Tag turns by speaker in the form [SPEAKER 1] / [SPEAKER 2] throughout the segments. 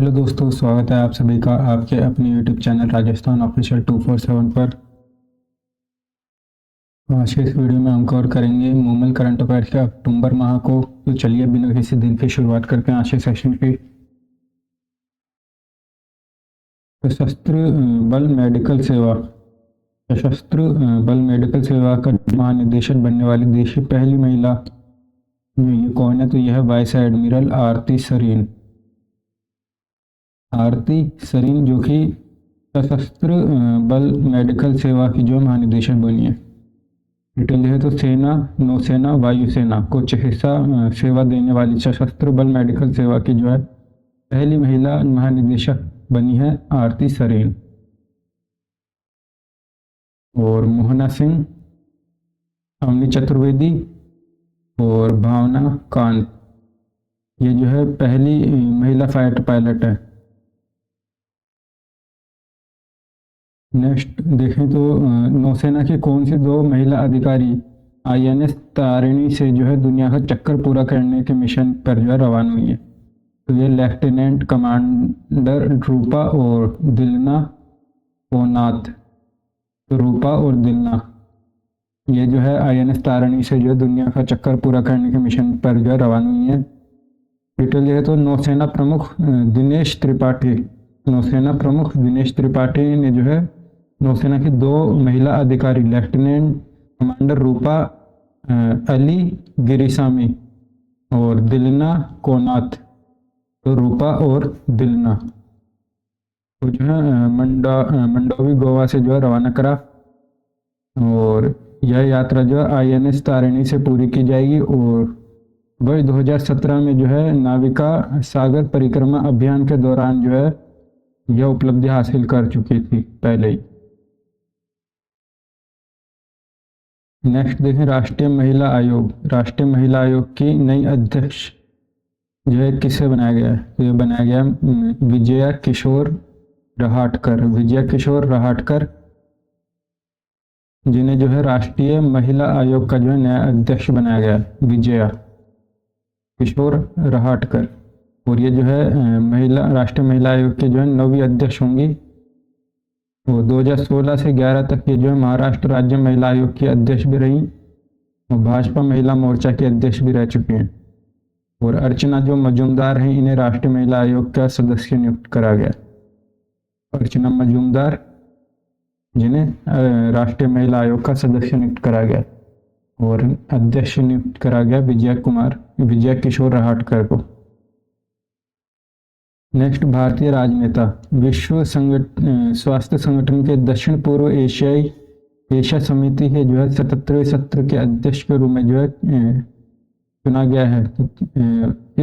[SPEAKER 1] Hello दोस्तों, स्वागत है आप सभी का आपके अपने यूट्यूब चैनल राजस्थान ऑफिशियल 247 पर। आज के इस वीडियो में हम कवर करेंगे मूवमेंट करंट अफेयर्स के अक्टूबर माह को। तो चलिए बिना किसी दिन की शुरुआत करते हैं आज के सेशन की। सशस्त्र बल मेडिकल सेवा सशस्त्र बल मेडिकल सेवा का महानिदेशक बनने वाली देश की पहली महिला ये कौन है? तो यह वाइस एडमिरल आरती सरीन जो कि सशस्त्र बल मेडिकल सेवा की जो महानिदेशक बनी है। डिटेल है तो सेना, नौसेना, वायुसेना को चिकित्सा सेवा देने वाली सशस्त्र बल मेडिकल सेवा की जो है पहली महिला महानिदेशक बनी है आरती सरीन। और मोहना सिंह, अवनी चतुर्वेदी और भावना कांत ये जो है पहली महिला फाइटर पायलट है। नेक्स्ट देखें तो नौसेना की कौन सी दो महिला अधिकारी आईएनएस तारिणी से जो है दुनिया का चक्कर पूरा करने के मिशन पर जो है रवाना हुई है? तो ये लेफ्टिनेंट कमांडर रूपा और दिलना कोनाथ। तो रूपा और दिलना ये जो है आईएनएस तारिणी से जो है दुनिया का चक्कर पूरा करने के मिशन पर जो है रवाना हुई है। डिटेल है तो नौसेना प्रमुख दिनेश त्रिपाठी ने जो है नौसेना की दो महिला अधिकारी लेफ्टिनेंट कमांडर रूपा अली गिरिसामी और दिलना कोनाथ, तो रूपा और दिलना तो जो है मंडोवी गोवा से जो है रवाना करा। और यह यात्रा जो है आईएनएस तारिणी से पूरी की जाएगी। और वर्ष 2017 में जो है नाविका सागर परिक्रमा अभियान के दौरान जो है यह उपलब्धि हासिल कर चुकी थी पहले ही। नेक्स्ट देखें राष्ट्रीय महिला आयोग की नई अध्यक्ष जो है किसे बनाया गया है? तो ये बनाया गया विजया किशोर रहाटकर जिन्हें जो है राष्ट्रीय महिला आयोग का जो है नया अध्यक्ष बनाया गया है, विजया किशोर रहाटकर। और ये जो है राष्ट्रीय महिला आयोग के जो है 9वीं अध्यक्ष होंगी। वो 2016 से 11 तक ये जो है महाराष्ट्र राज्य महिला आयोग की अध्यक्ष भी रही और भाजपा महिला मोर्चा की अध्यक्ष भी रह चुकी हैं। और अर्चना जो मजूमदार हैं इन्हें राष्ट्रीय महिला आयोग का सदस्य नियुक्त करा गया। अर्चना मजूमदार जिन्हें राष्ट्रीय महिला आयोग का सदस्य नियुक्त करा गया और अध्यक्ष नियुक्त करा गया विजय किशोर रहाटकर को। नेक्स्ट भारतीय राजनेता विश्व स्वास्थ्य संगठन के दक्षिण पूर्व एशिया समिति के जो है 77वें सत्र के अध्यक्ष के रूप में जो है चुना गया है।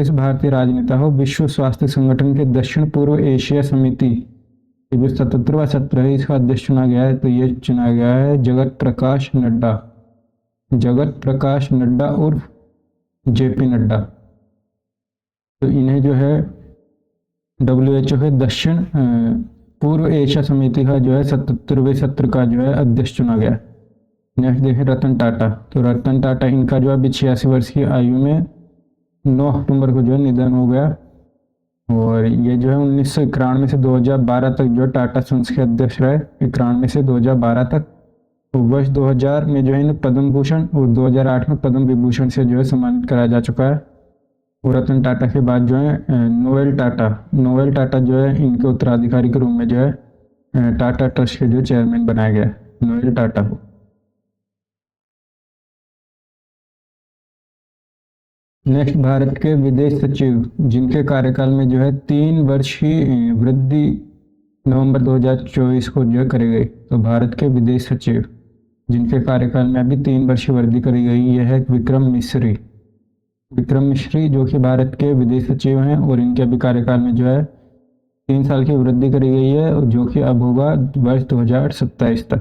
[SPEAKER 1] इस भारतीय राजनेता को विश्व स्वास्थ्य संगठन के दक्षिण पूर्व एशिया समिति के जो 77वां सत्र है इसका अध्यक्ष चुना गया है। तो ये चुना गया है जगत प्रकाश नड्डा उर्फ जेपी नड्डा। तो इन्हें जो है WHO के दक्षिण पूर्व एशिया समिति का जो है 77वें सत्र का जो है अध्यक्ष चुना गया। नेक्स्ट देखें रतन टाटा। तो रतन टाटा इनका जो है अभी 86 वर्ष की आयु में 9 अक्टूबर को जो है निधन हो गया। और ये जो है 1991 से 2012 तक जो है टाटा सन्स के अध्यक्ष रहे, 91 से 2012 तक। तो वर्ष 2000 में जो है इन्हें पद्म भूषण और 2008 में पद्म विभूषण से जो है सम्मानित कराया जा चुका है। और रतन टाटा के बाद जो है नोएल टाटा जो है इनके उत्तराधिकारी के रूप में जो है टाटा ट्रस्ट के जो चेयरमैन बनाया गया है, नोएल टाटा को। नेक्स्ट भारत के विदेश सचिव जिनके कार्यकाल में जो है 3 वर्ष की वृद्धि नवंबर 2024 को जो करी गई। तो भारत के विदेश सचिव जिनके कार्यकाल में अभी 3 वर्ष की वृद्धि करी गई यह है विक्रम मिश्री जो कि भारत के विदेश सचिव हैं। और इनके अभी कार्यकाल में जो है 3 साल की वृद्धि करी गई है जो कि अब होगा वर्ष 2027 तक।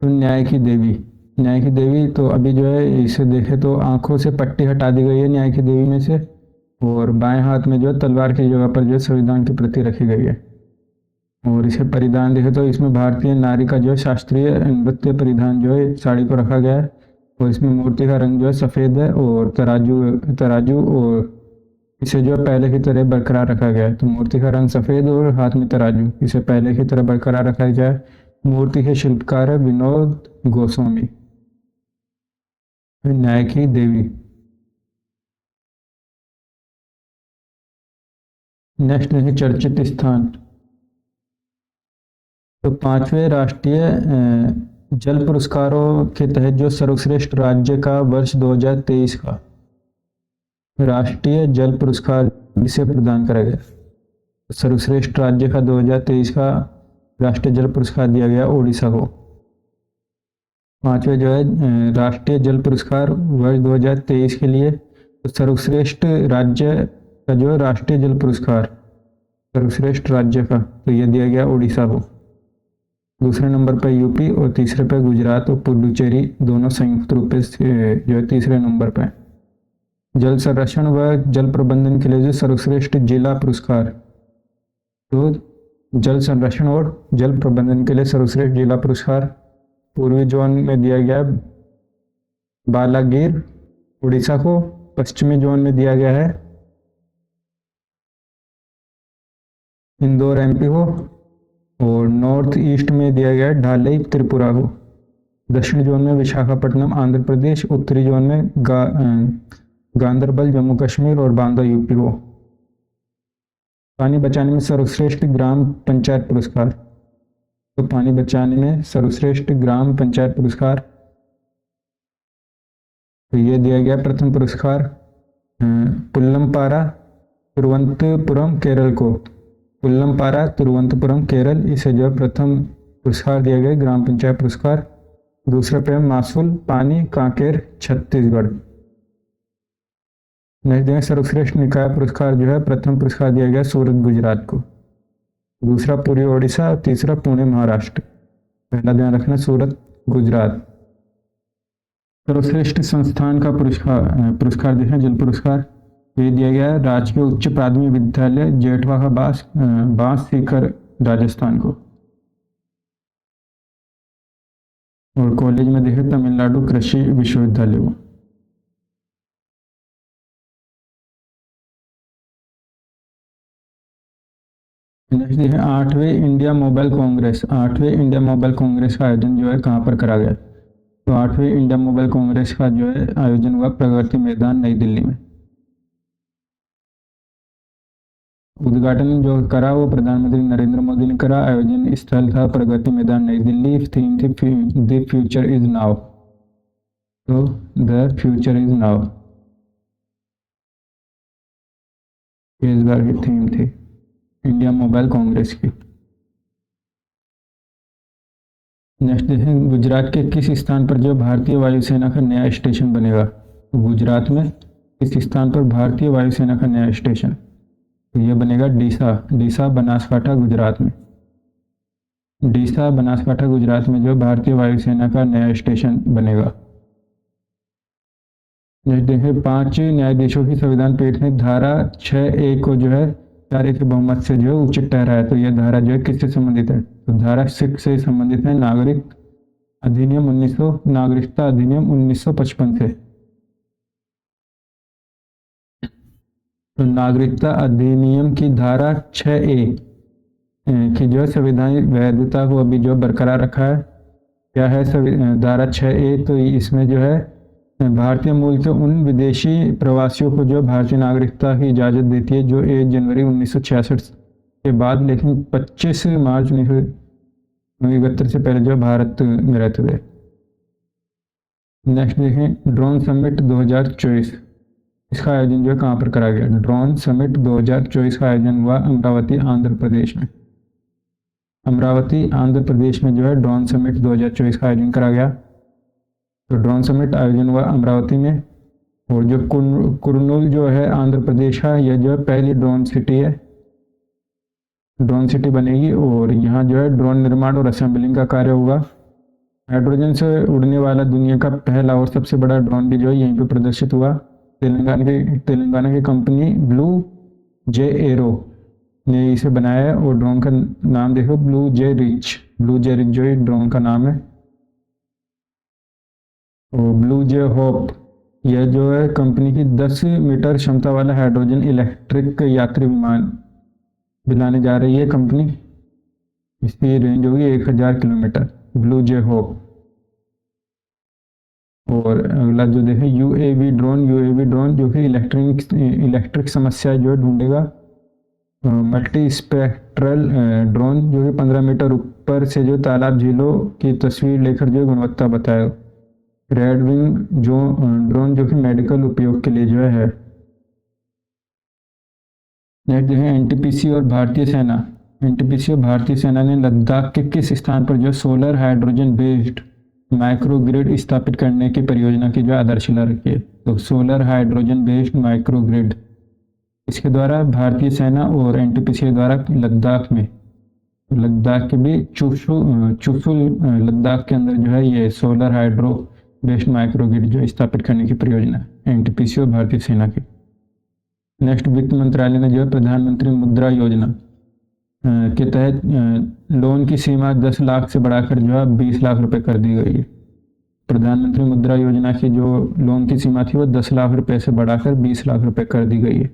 [SPEAKER 1] तो न्याय की देवी तो अभी जो है इसे देखे तो आंखों से पट्टी हटा दी गई है न्याय की देवी में से। और बाएं हाथ में जो है तलवार की जगह पर जो है संविधान की प्रति रखी गई है। और इसे परिधान देखे तो इसमें भारतीय नारी का जो है शास्त्रीय नृत्य परिधान जो है साड़ी को रखा गया है। और इसमें मूर्ति का रंग जो है सफ़ेद है और तराजू तराजू और इसे जो है पहले की तरह बरकरार रखा गया है। तो मूर्ति का रंग सफ़ेद और हाथ में तराजू, इसे पहले की तरह बरकरार रखा गया है। मूर्ति के शिल्पकार है विनोद गोस्वामी। न्याय की देवी। नेक्स्ट है चर्चित स्थान। तो 5वें राष्ट्रीय जल पुरस्कारों के तहत जो सर्वश्रेष्ठ राज्य का वर्ष 2023 का राष्ट्रीय जल पुरस्कार इसे प्रदान करा गया। सर्वश्रेष्ठ राज्य का 2023 का राष्ट्रीय जल पुरस्कार दिया गया ओडिशा को। 5वें जो है राष्ट्रीय जल पुरस्कार वर्ष 2023 के लिए तो सर्वश्रेष्ठ राज्य का जो है राष्ट्रीय जल पुरस्कार सर्वश्रेष्ठ राज्य का तो यह दिया गया ओडिशा को। दूसरे नंबर पर यूपी और तीसरे पर गुजरात और पुडुचेरी दोनों संयुक्त रूप से जो है तीसरे नंबर पर। जल संरक्षण व जल प्रबंधन के लिए जो सर्वश्रेष्ठ जिला पुरस्कार तो जल संरक्षण और जल प्रबंधन के लिए सर्वश्रेष्ठ जिला पुरस्कार पूर्वी जोन में दिया गया बालागीर उड़ीसा को। पश्चिमी जोन में दिया गया है इंदौर एमपी को और नॉर्थ ईस्ट में दिया गया है ढालई त्रिपुरा को। दक्षिण जोन में विशाखापट्टनम आंध्र प्रदेश, उत्तरी जोन में गांदरबल जम्मू कश्मीर और बांदा यूपी को। पानी बचाने में सर्वश्रेष्ठ ग्राम पंचायत पुरस्कार तो पानी बचाने में सर्वश्रेष्ठ ग्राम पंचायत पुरस्कार तो ये दिया गया प्रथम पुरस्कार पुल्लमपारा तिरुवनंतपुरम केरल को। पुल्लमपारा तिरुवनंतपुरम केरल इसे जो प्रथम पुरस्कार दिया गया ग्राम पंचायत पुरस्कार। दूसरे पे मासुल पानी कांकेर छत्तीसगढ़। नेक्स्ट देखें सर्वश्रेष्ठ निकाय पुरस्कार जो है प्रथम पुरस्कार दिया गया सूरत गुजरात को। दूसरा पूर्वी ओडिशा और तीसरा पुणे महाराष्ट्र। पहला ध्यान रखना सूरत गुजरात। सर्वश्रेष्ठ संस्थान का पुरस्कार देखें जल पुरस्कार ये दिया गया राजकीय उच्च प्राथमिक विद्यालय जेठवा का बांस सीकर राजस्थान को। और कॉलेज में देखें तमिलनाडु कृषि विश्वविद्यालय को। नेक्स्ट है 8वें इंडिया मोबाइल कांग्रेस। 8वें इंडिया मोबाइल कांग्रेस का आयोजन जो है कहाँ पर करा गया तो 8वें इंडिया मोबाइल कांग्रेस का जो है आयोजन हुआ प्रगति मैदान नई दिल्ली में। उद्घाटन जो करा वो प्रधानमंत्री नरेंद्र मोदी ने करा। आयोजन स्थल था प्रगति मैदान नई दिल्ली। थीम थी द फ्यूचर इज नाउ तो द फ्यूचर इज नाउ इस बार की थीम थी इंडिया मोबाइल कांग्रेस की। नेक्स्ट है गुजरात के किस स्थान पर जो भारतीय वायुसेना का नया स्टेशन बनेगा तो गुजरात में किस स्थान पर भारतीय वायुसेना का नया स्टेशन तो यह बनेगा डीसा बनासकाठा गुजरात में। डीसा बनासकाठा गुजरात में जो भारतीय वायुसेना का नया स्टेशन बनेगा। नेक्स्ट देखें 5 न्यायाधीशों की संविधान पीठ ने धारा 6A को जो है 4 के बहुमत से जो है उचित ठहराया। तो यह धारा जो है किससे संबंधित है तो धारा 6 से संबंधित है नागरिकता अधिनियम 1955 से। तो नागरिकता अधिनियम की धारा 6A की जो है संवैधानिक वैधता को अभी जो बरकरार रखा है। क्या है धारा 6A तो इसमें जो है भारतीय मूल के उन विदेशी प्रवासियों को जो भारतीय नागरिकता की इजाज़त देती है जो 1 जनवरी 1966 के बाद लेकिन 25 मार्च 1971 से पहले जो भारत में रहते थे। नेक्स्ट देखें ड्रोन समिट 2024 इसका आयोजन जो है कहाँ पर करा गया। ड्रोन समिट 2024 का आयोजन हुआ अमरावती आंध्र प्रदेश में। अमरावती आंध्र प्रदेश में जो है ड्रोन समिट 2024 का आयोजन करा गया। तो ड्रोन समिट आयोजन हुआ अमरावती में। और जो कुरनूल जो है आंध्र प्रदेश का यह जो है पहली ड्रोन सिटी है। ड्रोन सिटी बनेगी और यहाँ जो है ड्रोन निर्माण और असेंबलिंग का कार्य होगा। हाइड्रोजन से उड़ने वाला दुनिया का पहला और सबसे बड़ा ड्रोन भी जो है यहीं पे प्रदर्शित हुआ। तेलंगाना की कंपनी ब्लू जे एरो ने इसे बनाया है और ड्रोन का नाम देखो ब्लू जे रिच जो ड्रोन का नाम है। और ब्लू जे होप, यह जो है कंपनी की 10 मीटर क्षमता वाला हाइड्रोजन इलेक्ट्रिक यात्री विमान बनाने जा रही है कंपनी। इसकी रेंज होगी 1000 किलोमीटर, ब्लू जे होप। और अगला जो देखें यूएवी ड्रोन जो कि इलेक्ट्रिक समस्या जो है ढूंढेगा। मल्टी स्पेक्ट्रल ड्रोन जो कि 15 मीटर ऊपर से जो तालाब झीलों की तस्वीर लेकर जो गुणवत्ता बताए। रेड विंग जो ड्रोन जो कि मेडिकल उपयोग के लिए जो है। नेक्स्ट जो है एनटीपीसी और भारतीय सेना। एनटीपीसी और भारतीय सेना ने लद्दाख के किस स्थान पर जो सोलर हाइड्रोजन बेस्ड माइक्रोग्रिड स्थापित करने की परियोजना की जो आधारशिला रखी है। तो सोलर हाइड्रोजन बेस्ड माइक्रोग्रिड, इसके द्वारा भारतीय सेना और एनटीपीसी द्वारा लद्दाख के भी चुशुल लद्दाख के अंदर जो है ये सोलर हाइड्रो बेस्ड माइक्रोग्रिड जो स्थापित करने की परियोजना एनटीपीसी और भारतीय सेना की। नेक्स्ट, वित्त मंत्रालय ने जो है प्रधानमंत्री मुद्रा योजना के तहत लोन की सीमा 10 लाख से बढ़ाकर जो है 20 लाख रुपए कर दी गई है। प्रधानमंत्री मुद्रा योजना की जो लोन की सीमा थी वो 10 लाख रुपए से बढ़ाकर 20 लाख रुपए कर दी गई है।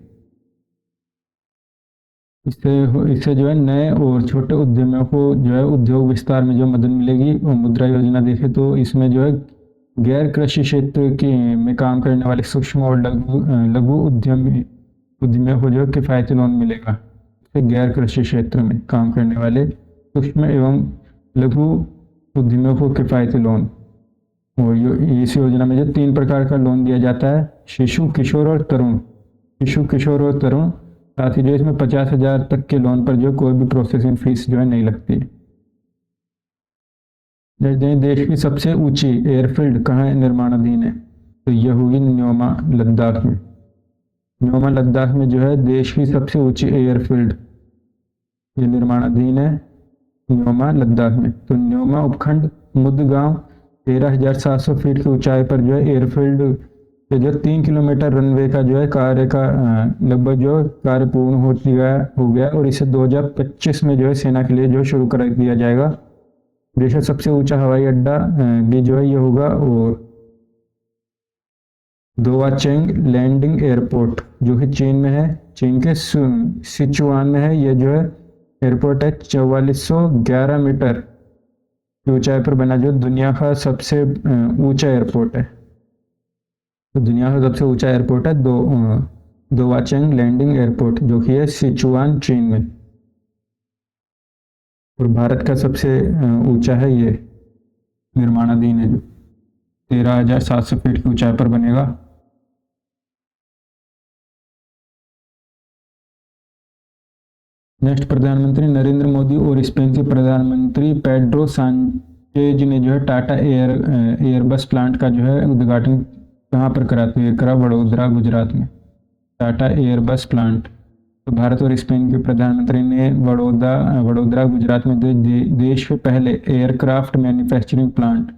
[SPEAKER 1] इससे जो है नए और छोटे उद्यमियों को जो है उद्योग विस्तार में जो मदद मिलेगी। और मुद्रा योजना देखे तो इसमें जो है गैर कृषि क्षेत्र के में काम करने वाले सूक्ष्म और लघु उद्यमियों को जो किफ़ायती लोन मिलेगा। गैर कृषि क्षेत्र में काम करने वाले सूक्ष्म एवं लघु उद्यमियों को किफ़ायती लोन। और इस योजना में जो 3 प्रकार का लोन दिया जाता है, शिशु, किशोर और तरुण। साथ ही जो इसमें 50,000 तक के लोन पर जो कोई भी प्रोसेसिंग फीस जो है नहीं लगती। देश की सबसे ऊंची एयरफील्ड कहाँ निर्माणाधीन है? तो यह होगी न्योमा लद्दाख में। न्योमा लद्दाख में जो है देश की सबसे ऊंची एयरफील्ड ये निर्माणाधीन है न्योमा लद्दाख में। तो न्योमा उपखंड मुदगांव 13,700 फीट की ऊंचाई पर जो है एयरफील्ड से जो 3 किलोमीटर रनवे का जो है लगभग जो कार्य पूर्ण हो गया और इसे 2025 में जो है सेना के लिए जो शुरू कर दिया जाएगा। देश का सबसे ऊंचा हवाई अड्डा भी जो है ये होगा। और दोवाचेंग लैंडिंग एयरपोर्ट जो कि चीन में है, चीन के सिचुआन में है। यह जो है एयरपोर्ट है 4411 मीटर की ऊंचाई पर बना जो दुनिया का सबसे ऊंचा एयरपोर्ट है। तो दुनिया का सबसे ऊंचा एयरपोर्ट है दोवाचेंग लैंडिंग एयरपोर्ट जो कि है सिचुआन चीन में। और भारत का सबसे ऊंचा है ये निर्माणाधीन है जो 13,700 फीट की ऊंचाई पर बनेगा। नेक्स्ट, प्रधानमंत्री नरेंद्र मोदी और स्पेन के प्रधानमंत्री पेड्रो सांचेज ने जो है टाटा एयरबस प्लांट का जो है उद्घाटन कहाँ पर करा? तो ये करा वडोदरा गुजरात में, टाटा एयरबस प्लांट। तो भारत और स्पेन के प्रधानमंत्री ने वडोदरा गुजरात में देश के पहले एयरक्राफ्ट मैन्युफैक्चरिंग प्लांट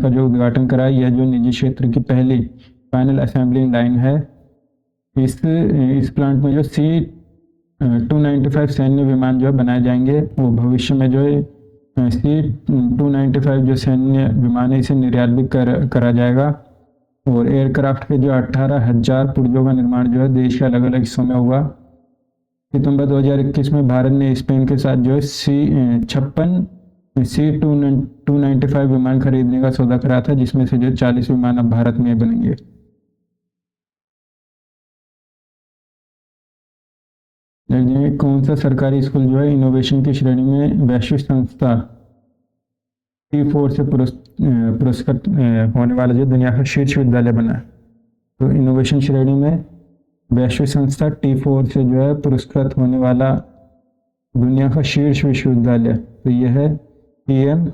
[SPEAKER 1] का जो उद्घाटन करा। यह जो निजी क्षेत्र की पहली फाइनल असेंबलिंग लाइन है। इस प्लांट में जो C-295 सैन्य विमान जो है बनाए जाएंगे। वो भविष्य में जो है C-295 जो सैन्य विमान है इसे निर्यात भी करा जाएगा। और एयरक्राफ्ट के जो 18,000 पुर्जों का निर्माण जो है देश के अलग अलग हिस्सों में होगा। सितंबर 2021 में भारत ने स्पेन के साथ जो है C-295 विमान खरीदने का सौदा करा था, जिसमें से जो 40 विमान अब भारत में बनेंगे। कौन सा सरकारी स्कूल जो है इनोवेशन की श्रेणी में वैश्विक संस्था T4 से पुरस्कृत होने वाला जो दुनिया का शीर्ष विद्यालय बना है? तो इनोवेशन श्रेणी में वैश्विक संस्था T4 से जो है पुरस्कृत होने वाला दुनिया का शीर्ष विश्वविद्यालय तो यह है PM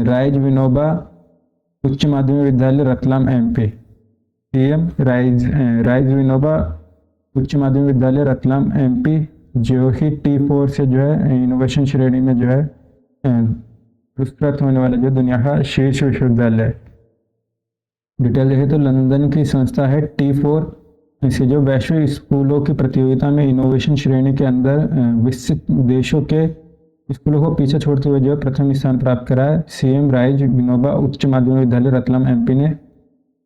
[SPEAKER 1] राइज विनोबा उच्च माध्यमिक विद्यालय Ratlam MP। PM rise Vinoba उच्च माध्यमिक विद्यालय रतलाम MP जो कि T4 से जो है इनोवेशन श्रेणी में जो है पुरस्कृत होने वाला जो दुनिया का शीर्ष विश्वविद्यालय। डिटेल देखें तो लंदन की संस्था है T4, इसे जो वैश्विक स्कूलों की प्रतियोगिता में इनोवेशन श्रेणी के अंदर विकसित देशों के स्कूलों को पीछे छोड़ते हुए जो है प्रथम स्थान प्राप्त करा है सीएम राइज विनोबा उच्च माध्यमिक विद्यालय रतलाम एमपी ने।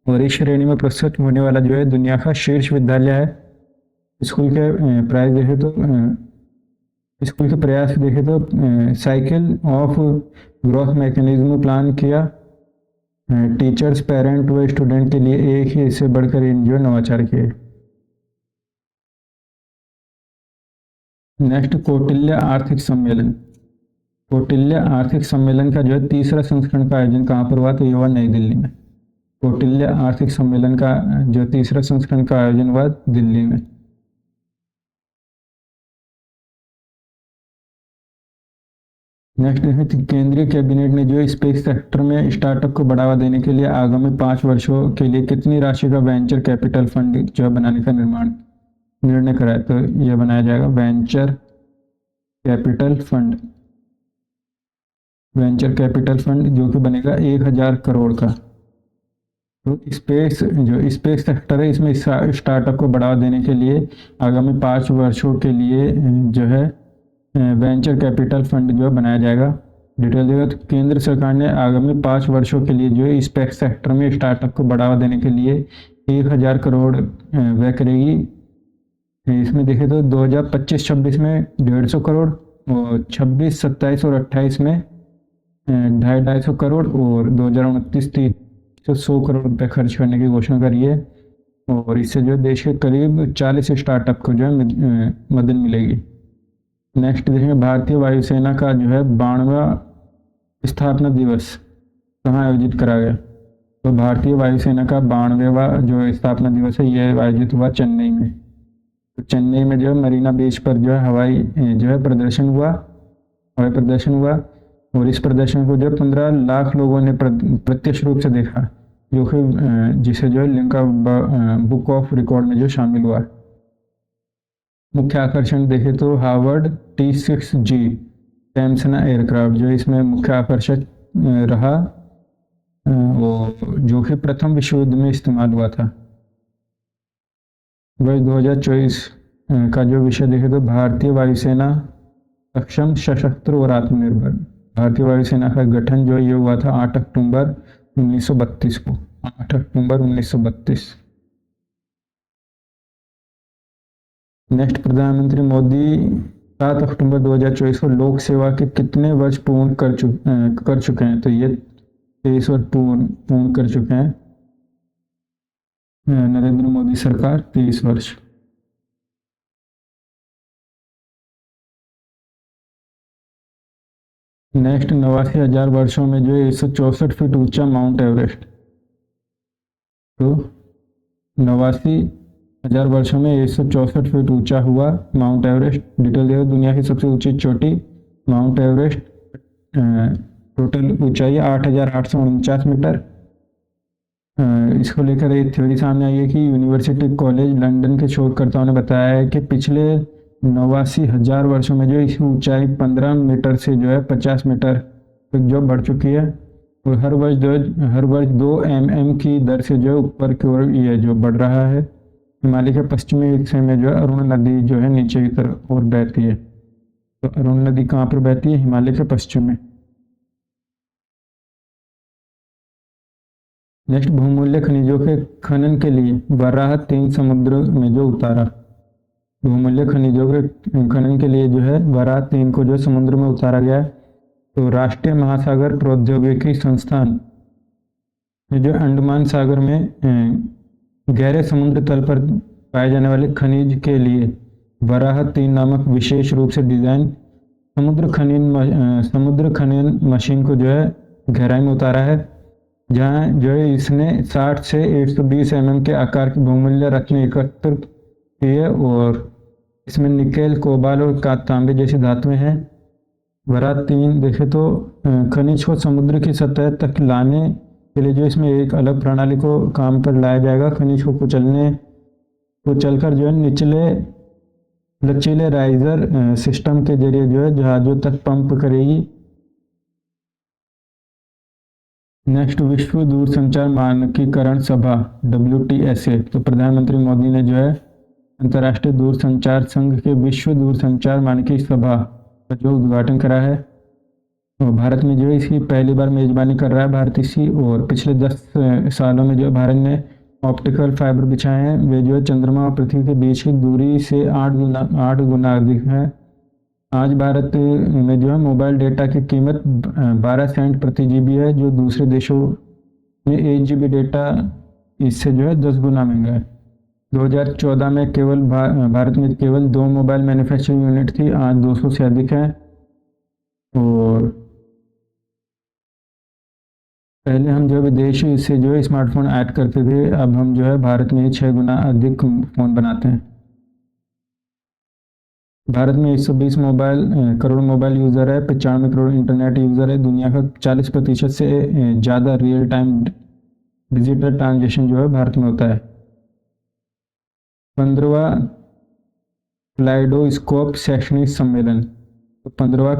[SPEAKER 1] और इस श्रेणी में प्रस्तुत होने वाला जो है दुनिया का शीर्ष विद्यालय है। स्कूल के प्राइस देखे तो स्कूल के प्रयास देखे तो cycle of growth mechanism plan किया टीचर्स पेरेंट व स्टूडेंट के लिए एक ही इससे बढ़कर जो नवाचार किए। नेक्स्ट कौटिल्य आर्थिक सम्मेलन। कौटिल्य आर्थिक सम्मेलन का जो है तीसरा संस्करण का आयोजन कहाँ पर हुआ तो ये हुआ नई दिल्ली में। कौटिल्य आर्थिक सम्मेलन का जो तीसरा संस्करण का आयोजन हुआ दिल्ली में। नेक्स्ट देखें केंद्रीय कैबिनेट ने जो स्पेस सेक्टर में स्टार्टअप को बढ़ावा देने के लिए आगामी 5 वर्षों के लिए कितनी राशि का वेंचर कैपिटल फंड जो है बनाने का निर्णय करा है तो यह बनाया जाएगा venture capital fund. Venture capital fund जो कि बनेगा 1000 करोड़ का। तो स्पेस सेक्टर है इसमें स्टार्टअप को बढ़ावा देने के लिए आगामी 5 वर्षों के लिए जो है वेंचर कैपिटल फंड जो बनाया जाएगा। डिटेल देगा तो केंद्र सरकार ने आगामी 5 वर्षों के लिए जो है स्पेस सेक्टर में स्टार्टअप को बढ़ावा देने के लिए 1000 करोड़ व्यय करेगी। इसमें देखें तो 2025-26 में 150 करोड़ और 26-27 और 28 में 250 करोड़ और 2029-30 100 करोड़ रुपये खर्च करने की घोषणा करी है। और इससे जो देश के करीब 40 स्टार्टअप को जो है मदद मिलेगी। नेक्स्ट देखेंगे भारतीय वायुसेना का जो है 92वां स्थापना दिवस कहाँ आयोजित करा गया तो भारतीय वायुसेना का 92वां जो स्थापना दिवस है यह आयोजित हुआ चेन्नई में। तो चेन्नई में जो है मरीना बीच पर जो है हवाई प्रदर्शन हुआ और इस प्रदर्शन को जो 15 लाख लोगों ने प्रत्यक्ष रूप से देखा जो कि जिसे जो है लिंका बुक ऑफ रिकॉर्ड में जो शामिल हुआ। मुख्य आकर्षण देखे तो हार्वर्ड T6G सैमसना एयरक्राफ्ट जो इसमें मुख्य आकर्षक रहा वो जो कि प्रथम विश्व युद्ध में इस्तेमाल हुआ था। वर्ष 2024 का जो विषय देखे तो भारतीय वायुसेना सक्षम सशस्त्र और आत्मनिर्भर। भारतीय वायुसेना का गठन जो ये हुआ था 8 अक्टूबर 1932 को। 8 अक्टूबर 1932। नेक्स्ट प्रधानमंत्री मोदी 7 अक्टूबर 2024 को लोक सेवा के कितने वर्ष पूर्ण कर चुके हैं तो ये 23 वर्ष पूर्ण कर चुके हैं। नरेंद्र मोदी सरकार 23 वर्ष। नेक्स्ट 89,000 वर्षों में जो है 164 फीट ऊंचा माउंट एवरेस्ट। तो 89,000 वर्षों में 164 फीट ऊंचा हुआ माउंट एवरेस्ट। डिटेल देखो दुनिया की सबसे ऊंची चोटी माउंट एवरेस्ट टोटल ऊंचाई 8,849 मीटर। इसको लेकर एक थ्योरी सामने आई है कि यूनिवर्सिटी कॉलेज लंदन के शोधकर्ताओं ने बताया है कि पिछले 89,000 वर्षों में जो इसकी ऊंचाई 15 मीटर से जो है 50 मीटर तक जो बढ़ चुकी है और हर वर्ष 2 mm की दर से जो है ऊपर की ओर ये जो बढ़ रहा है। हिमालय के पश्चिमी हिस्से में जो है अरुण नदी जो है नीचे की तरफ और बहती है। तो अरुण नदी कहाँ पर बहती है हिमालय के पश्चिम में। नेक्स्ट बहुमूल्य खनिजों के खनन के लिए वराह 3 समुद्र में जो उतारा। बहुमूल्य खनिजों के खनन के लिए जो है वराह 3 को जो समुद्र में उतारा गया है। तो राष्ट्रीय महासागर प्रौद्योगिकी संस्थान जो अंडमान सागर में गहरे समुद्र तल पर पाए जाने वाले खनिज के लिए वराह 3 नामक विशेष रूप से डिजाइन समुद्र खनन मशीन को जो है गहराई में उतारा है, जहां जो है इसने 60 से 120 mm के आकार की बहुमूल्य रत्न एकत्र की है और इसमें निकेल कोबाल और तांबे जैसी धातुएं हैं। वराह 3 देखे तो खनिज को समुद्र की सतह तक लाने के लिए जो इसमें एक अलग प्रणाली को काम पर लाया जाएगा। खनिज को कुचलकर जो है निचले लचीले राइजर सिस्टम के जरिए जो है जहाजों तक पंप करेगी। नेक्स्ट विश्व दूरसंचार मानकीकरण सभा WTSA। तो प्रधानमंत्री मोदी ने जो है अंतर्राष्ट्रीय दूरसंचार संघ के विश्व दूरसंचार मानकी सभा का जो उद्घाटन करा है। और भारत में जो है इसकी पहली बार मेज़बानी कर रहा है भारत इसकी। और पिछले 10 सालों में जो है भारत ने ऑप्टिकल फाइबर बिछाए हैं, वे जो है चंद्रमा और पृथ्वी के बीच की दूरी से 8 गुना अधिक है। आज भारत में जो है मोबाइल डेटा की कीमत 12 सेंट प्रति जीबी है, जो दूसरे देशों में 1 जीबी डेटा इससे जो है 10 गुना महंगा है। 2014 में केवल भारत में केवल 2 मोबाइल मैन्युफैक्चरिंग यूनिट थी, आज 200 से अधिक है। और पहले हम जो है विदेश से जो है स्मार्टफोन ऐड करते थे, अब हम जो है भारत में ही 6 गुना अधिक फ़ोन बनाते हैं। भारत में 120 करोड़ मोबाइल यूज़र है, 95 करोड़ इंटरनेट यूज़र है। दुनिया का 40% से ज़्यादा रियल टाइम डिजिटल ट्रांजेक्शन जो है भारत में होता है। 15वां क्लाइडोस्कोप शैक्षणिक सम्मेलन। तो 15वां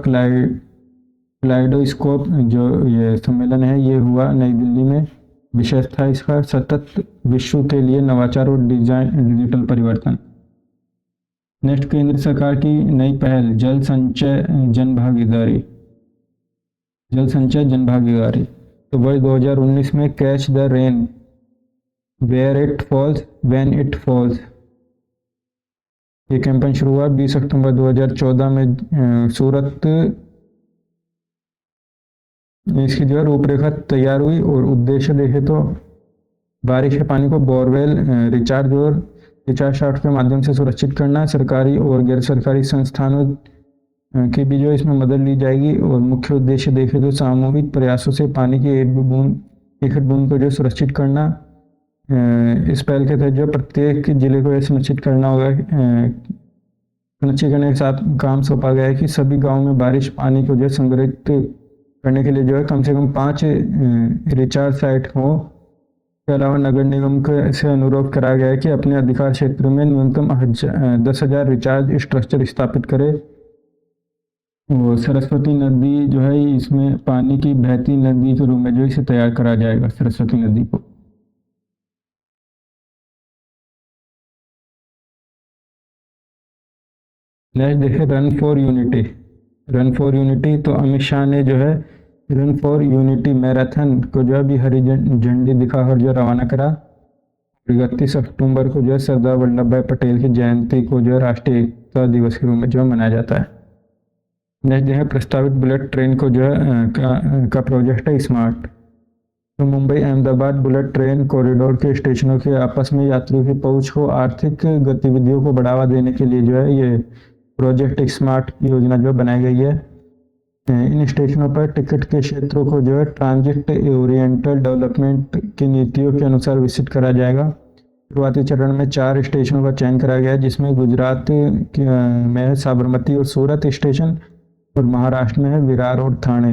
[SPEAKER 1] क्लाइडोस्कोप जो ये सम्मेलन है, ये हुआ नई दिल्ली में। विषय था इसका सतत विश्व के लिए नवाचार और डिजिटल परिवर्तन। नेक्स्ट, केंद्र सरकार की नई पहल जल संचय जन भागीदारी। तो वर्ष 2019 में catch the rain where it falls when it falls, ये कैंपेन शुरू हुआ 20 अक्टूबर 2014 में। सूरत इसकी जो है रूपरेखा तैयार हुई और उद्देश्य देखे तो बारिश के पानी को बोरवेल रिचार्ज शाफ्ट के माध्यम से सुरक्षित करना। सरकारी और गैर सरकारी संस्थानों की भी जो इसमें मदद ली जाएगी। और मुख्य उद्देश्य देखे तो सामूहिक प्रयासों से पानी की एक बूंद को जो सुरक्षित करना। इस पहल के तहत जो प्रत्येक जिले को यह सुनिश्चित करना होगा, सुनिश्चित करने के साथ काम सौंपा गया है कि सभी गाँव में बारिश पानी को जो संग्रहित करने के लिए जो है कम से कम 5 रिचार्ज साइट हो। इसके अलावा नगर निगम से अनुरोध करा गया है कि अपने अधिकार क्षेत्र में न्यूनतम 10,000 रिचार्ज स्ट्रक्चर स्थापित करे। और सरस्वती नदी जो है इसमें पानी की बहती नदी के रूप में जो इसे तैयार करा जाएगा, सरस्वती नदी को। नेक्स्ट देखे रन फॉर यूनिटी। तो अमित शाह ने जो है रन फॉर यूनिटी मैराथन को जो अभी हरी झंडी दिखाकर जो रवाना करा। 31 अक्टूबर को जो है सरदार वल्लभ भाई पटेल की जयंती को जो है राष्ट्रीय एकता दिवस के रूप में जो मनाया जाता है। नेक्स्ट है प्रस्तावित बुलेट ट्रेन को जो है का प्रोजेक्ट है स्मार्ट। तो Mumbai Ahmedabad bullet train corridor के स्टेशनों के आपस में यात्रियों की पहुंच को आर्थिक गतिविधियों को बढ़ावा देने के लिए जो है ये प्रोजेक्ट स्मार्ट योजना जो बनाई गई है। इन स्टेशनों पर टिकट के क्षेत्रों को जो है ट्रांजिट ओरिएंटल डेवलपमेंट की नीतियों के अनुसार विकसित करा जाएगा। शुरुआती चरण में 4 स्टेशनों का चयन करा गया है, जिसमें गुजरात में साबरमती और सूरत स्टेशन, और महाराष्ट्र में है विरार और थाने।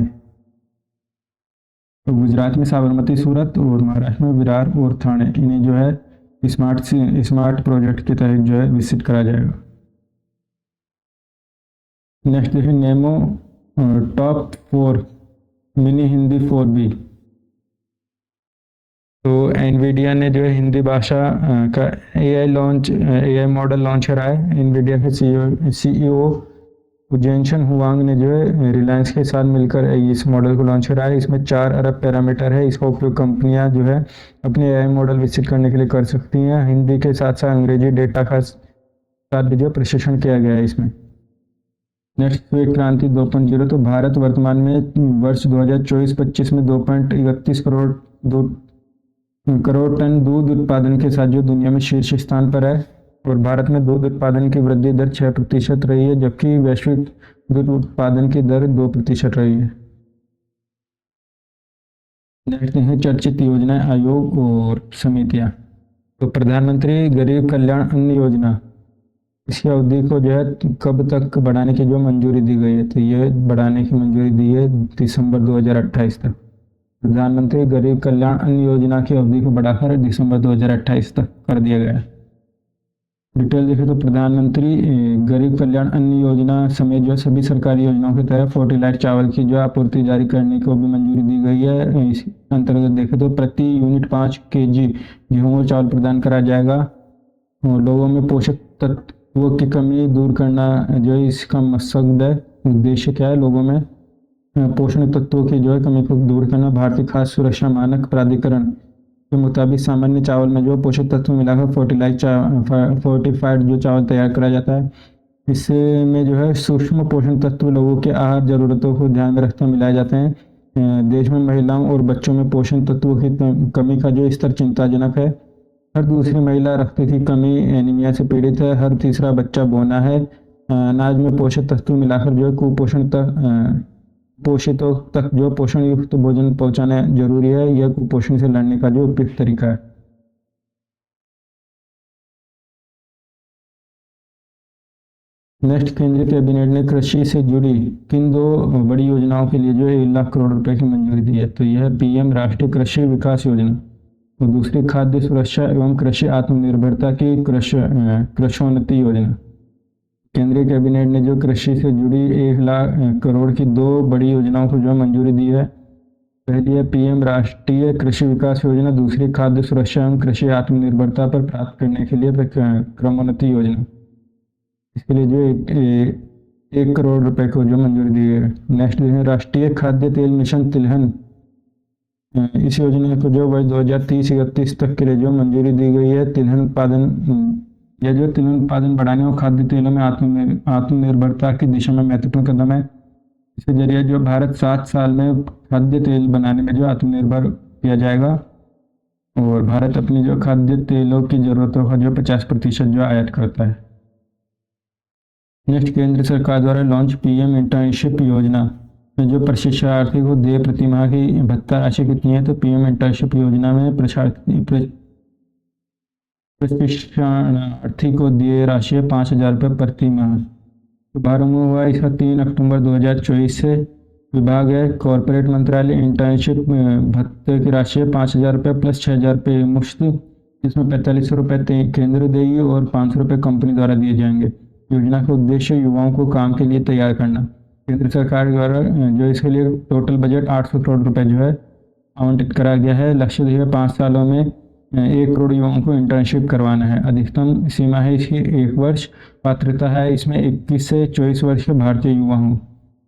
[SPEAKER 1] तो गुजरात में साबरमती, सूरत, और महाराष्ट्र में विरार और थाने, इन्हें जो है स्मार्ट प्रोजेक्ट के तहत जो है विकसित करा जाएगा। नेक्स्ट देखिए Nemo top 4 mini Hindi 4B। तो एनवीडिया ने जो है हिंदी भाषा का AI मॉडल लॉन्च करा है। एनवीडिया के CEO जेनशन हुआंग ने जो है रिलायंस के साथ मिलकर इस मॉडल को लॉन्च करा है। इसमें 4 अरब पैरामीटर है। इसका उपयोग कंपनियां जो है अपने AI मॉडल विकसित करने के लिए कर सकती हैं। हिंदी के साथ साथ अंग्रेजी डेटा का साथ भी जो प्रशिक्षण किया गया है इसमें। नेक्स्ट श्वेत क्रांति 2.0। तो भारत वर्तमान में वर्ष 2024-25 में 2.31 करोड़ टन दूध उत्पादन के साथ जो दुनिया में शीर्ष स्थान पर है। और भारत में दूध उत्पादन की वृद्धि दर 6% रही है, जबकि वैश्विक दूध उत्पादन की दर 2% रही है। नेक्स्ट है चर्चित योजनाएं, आयोग और समितियां। तो प्रधानमंत्री गरीब कल्याण अन्न योजना, इसकी अवधि को जो है कब तक बढ़ाने की जो मंजूरी दी गई है, तो ये बढ़ाने की मंजूरी दी है दिसंबर 2028 तक। प्रधानमंत्री गरीब कल्याण अन्न योजना की अवधि को बढ़ाकर दिसंबर 2028 तक कर दिया गया है। डिटेल देखें तो प्रधानमंत्री गरीब कल्याण अन्न योजना समेत जो सभी सरकारी योजनाओं के तहत 40 लाख चावल की जो आपूर्ति जारी करने को भी मंजूरी दी गई है। इस अंतर्गत देखें तो प्रति यूनिट 5 kg गेहूं और चावल प्रदान करा जाएगा। और लोगों में पोषक तत्व तत्वों की कमी दूर करना जो है इसका मकसद है, उद्देश्य क्या है, लोगों में पोषण तत्वों की जो है कमी को दूर करना। भारतीय खाद्य सुरक्षा मानक प्राधिकरण के मुताबिक सामान्य चावल में जो पोषक तत्व मिलाकर फोर्टिफाइड जो चावल तैयार करा जाता है, इससे में जो है सूक्ष्म पोषण तत्व लोगों के आहार जरूरतों को ध्यान में रखते हुए मिलाए जाते हैं। देश में महिलाओं और बच्चों में पोषण तत्वों की कमी का जो स्तर चिंताजनक है। हर दूसरी महिला रक्त की कमी एनीमिया से पीड़ित है, हर तीसरा बच्चा बौना है। अनाज में पोषक तत्व मिलाकर जो है कुपोषण तक पोषितों तक जो पोषण युक्त भोजन पहुंचाना जरूरी है। यह कुपोषण से लड़ने का जो उपयुक्त तरीका है। नेक्स्ट, केंद्रीय कैबिनेट ने कृषि से जुड़ी किन दो बड़ी योजनाओं के लिए जो है 1 लाख करोड़ रुपए की मंजूरी दी है? तो यह है पीएम राष्ट्रीय कृषि विकास योजना और दूसरी खाद्य सुरक्षा एवं कृषि आत्मनिर्भरता की कृषोन्नति योजना। केंद्रीय कैबिनेट ने जो कृषि से जुड़ी 1 लाख करोड़ की दो बड़ी योजनाओं को जो मंजूरी दी है। पहली है पीएम राष्ट्रीय कृषि विकास योजना, दूसरी खाद्य सुरक्षा एवं कृषि आत्मनिर्भरता पर प्राप्त करने के लिए क्रमोन्नति योजना। इसके लिए जो 1 करोड़ रुपए को जो मंजूरी दी है। नेक्स्ट है राष्ट्रीय खाद्य तेल मिशन तिलहन। इस योजना को जो वर्ष 2030-31 तक के लिए जो मंजूरी दी गई है। तिलहन उत्पादन यह जो तिलहन उत्पादन बढ़ाने और खाद्य तेलों में आत्मनिर्भरता की दिशा में महत्वपूर्ण कदम है। इसके जरिए जो भारत 7 साल में खाद्य तेल बनाने में जो आत्मनिर्भर किया जाएगा और भारत अपनी जो खाद्य तेलों की जरूरतों का जो 50% जो आयात करता है। नेक्स्ट, केंद्र सरकार द्वारा लॉन्च पीएम इंटर्नशिप योजना में जो प्रशिक्षणार्थी को दे प्रतिमाह की भत्ता राशि कितनी है? तो पीएम इंटर्नशिप योजना में प्रशिक्षणार्थी को दिए राशि 5,000 रुपये प्रति माह। शुभारंभ हुआ इसका 3 अक्टूबर 2024 से। विभाग है कॉरपोरेट मंत्रालय। इंटर्नशिप भत्ते की राशि 5,000 रुपये प्लस 6,000 रुपये मुफ्त, जिसमें 4500 रुपये केंद्र देगी और 500 रुपये कंपनी द्वारा दिए जाएंगे। योजना का उद्देश्य युवाओं को काम के लिए तैयार करना। केंद्र सरकार द्वारा जो इसके लिए टोटल बजट 800 करोड़ रुपए जो है आवंटित करा गया है। लक्ष्य है 5 सालों में 1 करोड़ युवाओं को इंटर्नशिप करवाना है। अधिकतम सीमा है इसकी 1 वर्ष। पात्रता है इसमें 21 से 24 वर्ष के भारतीय युवा हों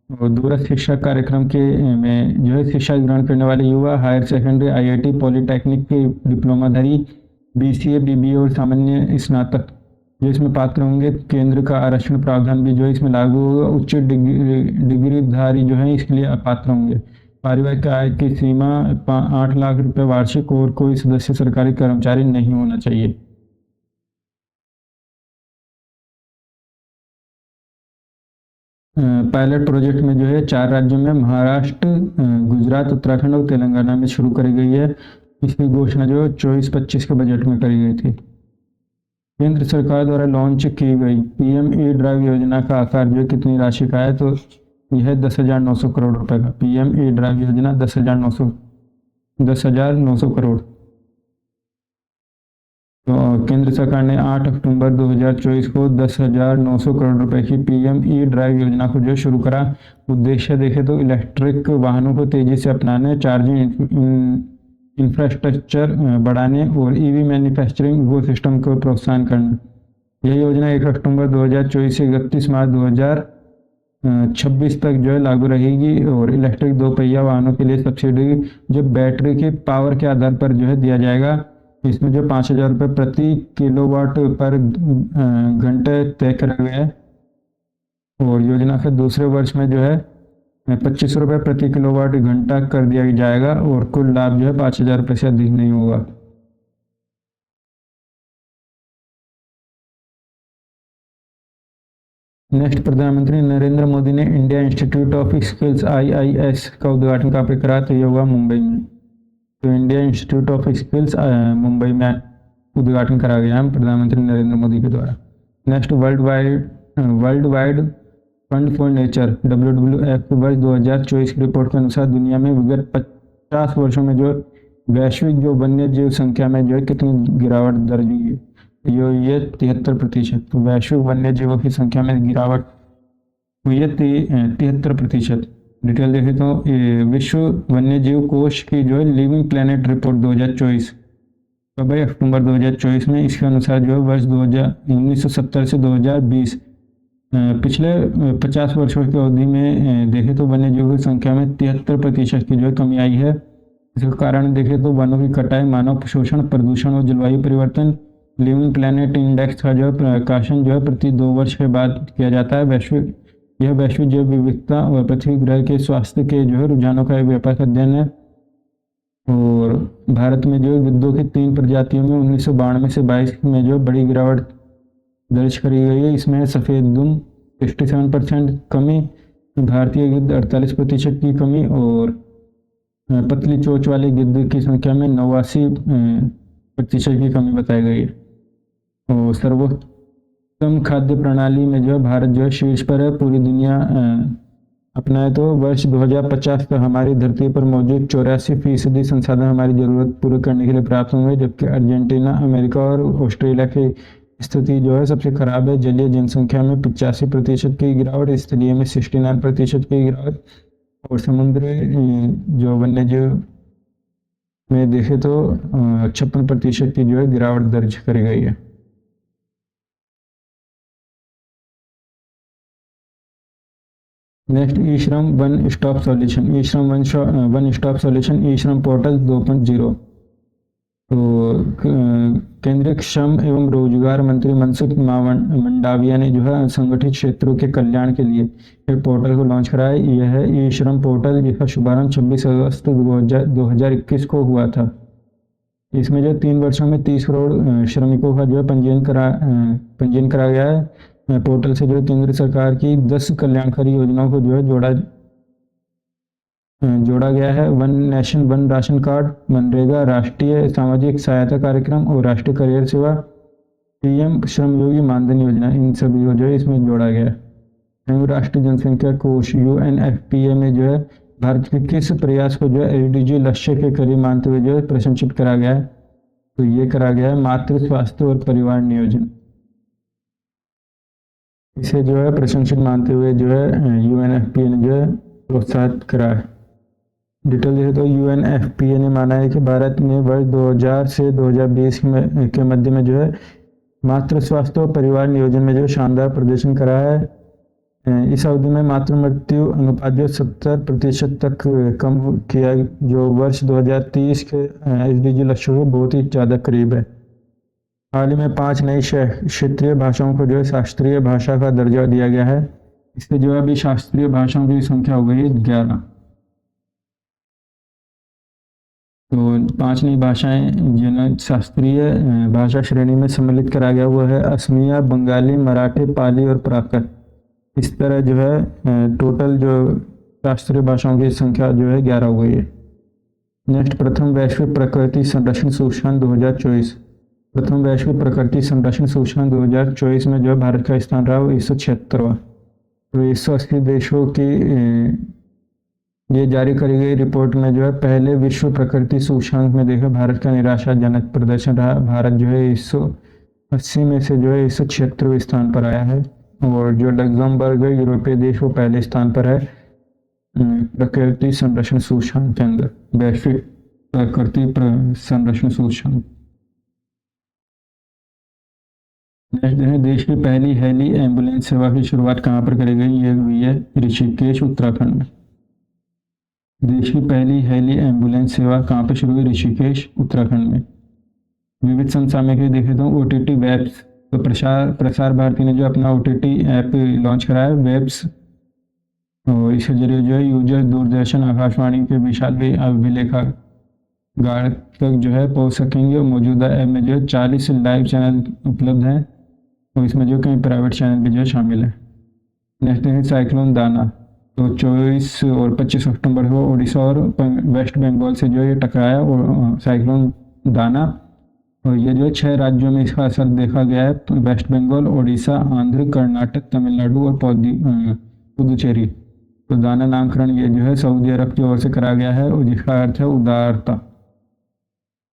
[SPEAKER 1] और दूरस्थ शिक्षा कार्यक्रम के में जो है शिक्षा ग्रहण करने वाले युवा हायर सेकेंडरी, आईआईटी, पॉलिटेक्निक के डिप्लोमाधारी, बीसीए, बीबीए और सामान्य स्नातक जो इसमें पात्र होंगे। केंद्र का आरक्षण प्रावधान भी जो है इसमें लागू होगा। उच्च डिग्रीधारी जो है इसके लिए अपात्र होंगे। पारिवारिक आय की सीमा 8 लाख रुपए वार्षिक और कोई सदस्य सरकारी कर्मचारी नहीं होना चाहिए। पायलट प्रोजेक्ट में जो है 4 राज्यों में महाराष्ट्र, गुजरात, उत्तराखंड और तेलंगाना में शुरू करी गई है। इसकी घोषणा जो 24-25 के बजट में करी गई थी। केंद्र सरकार द्वारा लॉन्च की गई पीएम ई ड्राइव योजना का आकार जो कितनी राशि का है? तो यह है 10,900 करोड़ रुपए का। पीएम ई ड्राइव योजना 10,900 करोड़। तो केंद्र सरकार ने 8 अक्टूबर 2024 को 10,900 करोड़ रुपए की पीएम ई ड्राइव योजना को जो शुरू करा। उद्देश्य देखे तो इलेक्ट्रिक वाहनों को तेजी से अपनाने, चार्जिंग इंफ्रास्ट्रक्चर बढ़ाने और ईवी मैन्युफैक्चरिंग इकोसिस्टम को प्रोत्साहन करना। यह योजना 1 अक्टूबर 2024 से 31 मार्च 2026 तक जो है लागू रहेगी और इलेक्ट्रिक 2 पहिया वाहनों के लिए सब्सिडी जो बैटरी के पावर के आधार पर जो है दिया जाएगा। इसमें जो 5,000 रुपये प्रति किलोवाट पर घंटे तय करा गया है और योजना के दूसरे वर्ष में जो है 25 रुपये प्रति किलोवाट घंटा कर दिया जाएगा और कुल लाभ जो है 5,000 रुपये से अधिक नहीं होगा। नेक्स्ट, प्रधानमंत्री नरेंद्र मोदी ने India institute of skills IIS का उद्घाटन कहाँ पे करा? तो ये हुआ मुंबई में। तो India institute of skills Mumbai में उद्घाटन करा गया है प्रधानमंत्री नरेंद्र मोदी के द्वारा। Next, world wide fund for nature WWF वर्ष 2024 की रिपोर्ट के अनुसार दुनिया में विगत 50 वर्षों में जो वैश्विक जो वन्य जीव संख्या में जो है कितनी गिरावट दर्ज हुई है? ये 73%। तो वैश्विक वन्य जीवों की संख्या में गिरावट हुई है 73%। डिटेल देखें तो विश्व वन्य जीव कोष की जो है लिविंग प्लेनेट रिपोर्ट 2024 तो भाई अक्टूबर 2024 में। इसके अनुसार जो है वर्ष 1970 से 2020 पिछले 50 वर्षों की अवधि में देखें तो वन्य जीवों की संख्या में 73% की जो है कमी आई है। इसका कारण देखें तो वनों की कटाई, मानव शोषण, प्रदूषण और जलवायु परिवर्तन। लिविंग प्लैनेट इंडेक्स का जो है प्रकाशन जो है प्रति 2 वर्ष के बाद किया जाता है। यह वैश्विक जैव विविधता और पृथ्वी ग्रह के स्वास्थ्य के जो है रुझानों का एक व्यापक अध्ययन है। और भारत में जो गिद्धों की 3 प्रजातियों में 1992 से 22 में जो बड़ी गिरावट दर्ज करी गई है। इसमें सफ़ेद दुम 67% कमी, भारतीय गिद्ध 48% की कमी और पतली चोंच वाले गिद्ध की संख्या में 89% की कमी बताई गई है। और सर्वोत्तम खाद्य प्रणाली में जो है भारत जो है शीर्ष पर है। पूरी दुनिया अपनाए तो वर्ष 2050 तक हमारी धरती पर मौजूद 84% संसाधन हमारी जरूरत पूरी करने के लिए प्राप्त होंगे, जबकि अर्जेंटीना, अमेरिका और ऑस्ट्रेलिया की स्थिति जो है सबसे खराब है। जलीय जनसंख्या में 85% की गिरावट, स्थलीय में 69% की गिरावट और समुद्री जो वन्यजीव में देखे तो 56% की जो है गिरावट दर्ज करी गई है। नेक्स्ट, ई श्रम वन स्टॉप सॉल्यूशन। ई श्रम वन स्टॉप सॉल्यूशन, ई श्रम पोर्टल 2.0। तो केंद्रीय श्रम एवं रोजगार मंत्री मनसुख मंडाविया ने जो है असंगठित क्षेत्रों के कल्याण के लिए एक पोर्टल को लॉन्च कराया। यह है ई श्रम पोर्टल, जिसका शुभारंभ 26 अगस्त 2021 को हुआ था। इसमें जो 3 वर्षों में 30 करोड़ श्रमिकों का जो है पंजीयन करा गया है। पोर्टल से जो केंद्र सरकार की 10 कल्याणकारी योजनाओं को जो है जोड़ा गया है। One nation one ration card, MNREGA, राष्ट्रीय सामाजिक सहायता कार्यक्रम और राष्ट्रीय करियर सेवा, पीएम श्रमयोगी मानधन योजना, इन सभी को जो है इसमें जोड़ा गया है। संयुक्त राष्ट्र जनसंख्या कोष UNFPA में जो है भारत के किस प्रयास को जो है SDG लक्ष्य के करीब मानते हुए जो है प्रशंसित करा गया है? तो ये करा गया है मातृ स्वास्थ्य और परिवार नियोजन। इसे जो है प्रशंसित मानते हुए जो है UNFPA ने जो है प्रोत्साहित करा है। डिटेल देखें तो UNFPA ने माना है कि भारत ने वर्ष 2000 से 2020 के मध्य में जो है मातृ स्वास्थ्य और परिवार नियोजन में जो शानदार प्रदर्शन करा है। इस अवधि में मातृ मृत्यु अनुपात जो 70% तक कम किया, जो वर्ष 2030 के SDG लक्ष्यों के बहुत ही ज़्यादा करीब है। हाल ही में 5 नई क्षेत्रीय भाषाओं को जो है शास्त्रीय भाषा का दर्जा दिया गया है। इससे जो है अभी शास्त्रीय भाषाओं की संख्या हो गई है 11। तो 5 नई भाषाएं जिन्हें शास्त्रीय भाषा श्रेणी में सम्मिलित करा गया हुआ है असमिया, बंगाली, मराठी, पाली और प्राकृत। इस तरह जो है टोटल जो शास्त्रीय भाषाओं की संख्या जो है 11 हो गई है। नेक्स्ट, प्रथम वैश्विक प्रकृति संरक्षण सूचकांक 2024। प्रथम वैश्विक प्रकृति संरक्षण सूचकांक 2024 में जो है भारत का स्थान रहा वो 176वां। तो 180 देशों की ये जारी करी गई रिपोर्ट में जो है पहले विश्व प्रकृति सूचकांक में देखा भारत का निराशाजनक प्रदर्शन रहा। भारत जो है 180 में से जो है 176वें स्थान पर आया है। और जो लग्जमबर्ग है यूरोपीय देश वो पहले स्थान पर है प्रकृति संरक्षण सूचकांक के अंदर, वैश्विक प्रकृति संरक्षण सूचकांक। नेक्स्ट है, देश की पहली हेली एम्बुलेंस सेवा की शुरुआत कहाँ पर करी गई? ये हुई है ऋषिकेश, उत्तराखंड में। देश की पहली हेली एम्बुलेंस सेवा कहाँ पर शुरू हुई? ऋषिकेश, उत्तराखंड में। विविध समसामयिकी देखे तो OTT वेब्स, तो प्रसार भारती ने जो अपना OTT ऐप लॉन्च कराया है वेब्स, और इसके जरिए जो है यूजर दूरदर्शन, आकाशवाणी के विशाल अभिलेखागार तक जो है पहुँच सकेंगे। और मौजूदा ऐप में जो है 40 लाइव चैनल उपलब्ध हैं और इसमें जो कई प्राइवेट चैनल भी जो है शामिल है। नेक्स्ट है साइक्लोन दाना। तो 24 और 25 अक्टूबर को उड़ीसा और वेस्ट बंगाल से जो ये टकराया और साइक्लोन दाना, और ये जो 6 राज्यों में इसका असर देखा गया है, तो वेस्ट बंगाल, उड़ीसा, आंध्र, कर्नाटक, तमिलनाडु और पुदुचेरी। तो दाना नामकरण ये जो है सऊदी अरब की ओर से करा गया है और जिसका अर्थ है उदारता।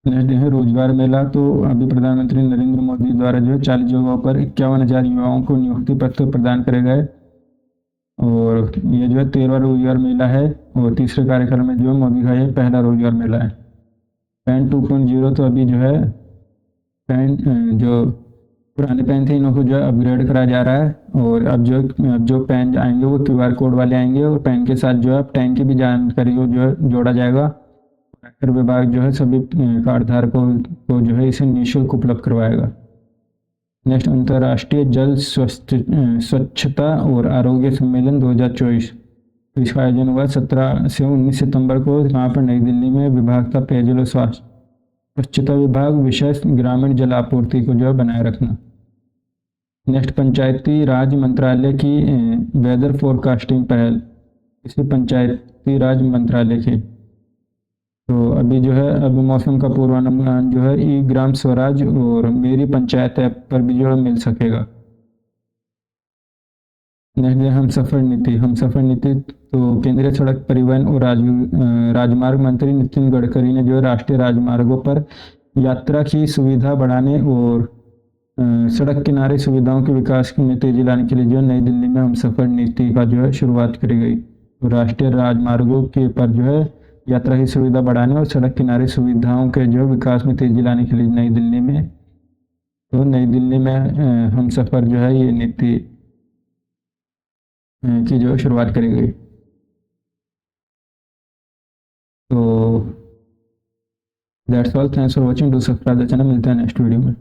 [SPEAKER 1] नेक्स्ट है रोजगार मेला। तो अभी प्रधानमंत्री नरेंद्र मोदी द्वारा जो है 40 जगहों पर 51,000 युवाओं को नियुक्ति पत्र प्रदान करे गए और ये जो है 13वां रोजगार मेला है और तीसरे कार्यकाल में जो मोदी का ये पहला रोजगार मेला है। पैन 2.0 तो अभी जो है जो पुराने पेन थे इनको जो है अपग्रेड करा जा रहा है, और अब जो पेन आएंगे वो QR कोड वाले आएंगे, और पेन के साथ जो है टैंक की भी जानकारी को जो है जोड़ा जाएगा। आयकर विभाग जो है सभी कार्ड धारकों को जो है इसे निःशुल्क उपलब्ध करवाएगा। नेक्स्ट, अंतर्राष्ट्रीय जल स्वच्छता और आरोग्य सम्मेलन 2024। तो इसका आयोजन हुआ 17 से 19 सितंबर को कहाँ पर, नई दिल्ली में। विभाग का पेयजल और स्वच्छता विभाग, विषय ग्रामीण जल आपूर्ति को जो है बनाए रखना। नेक्स्ट, पंचायती राज मंत्रालय की वेदर फोरकास्टिंग पहल, इसी पंचायती राज मंत्रालय की। तो अभी जो है अब मौसम का पूर्वानुमान जो है ई ग्राम स्वराज और मेरी पंचायत ऐप पर भी जो है मिल सकेगा। नेक्स्ट है हम सफर नीति। तो केंद्रीय सड़क परिवहन और राजमार्ग मंत्री नितिन गडकरी ने जो है राष्ट्रीय राजमार्गों पर यात्रा की सुविधा बढ़ाने और सड़क किनारे सुविधाओं के विकास में तेजी लाने के लिए जो है नई दिल्ली में हम सफर नीति का जो है शुरुआत करी गई। तो राष्ट्रीय राजमार्गों के पर जो है यात्रा की सुविधा बढ़ाने और सड़क किनारे सुविधाओं के जो विकास में तेजी लाने के लिए नई दिल्ली में हम सफर जो है ये नीति की जो शुरुआत करी गई। तो that's all, thanks for watching, do subscribe the channel. मिलते हैं नेक्स्ट वीडियो में।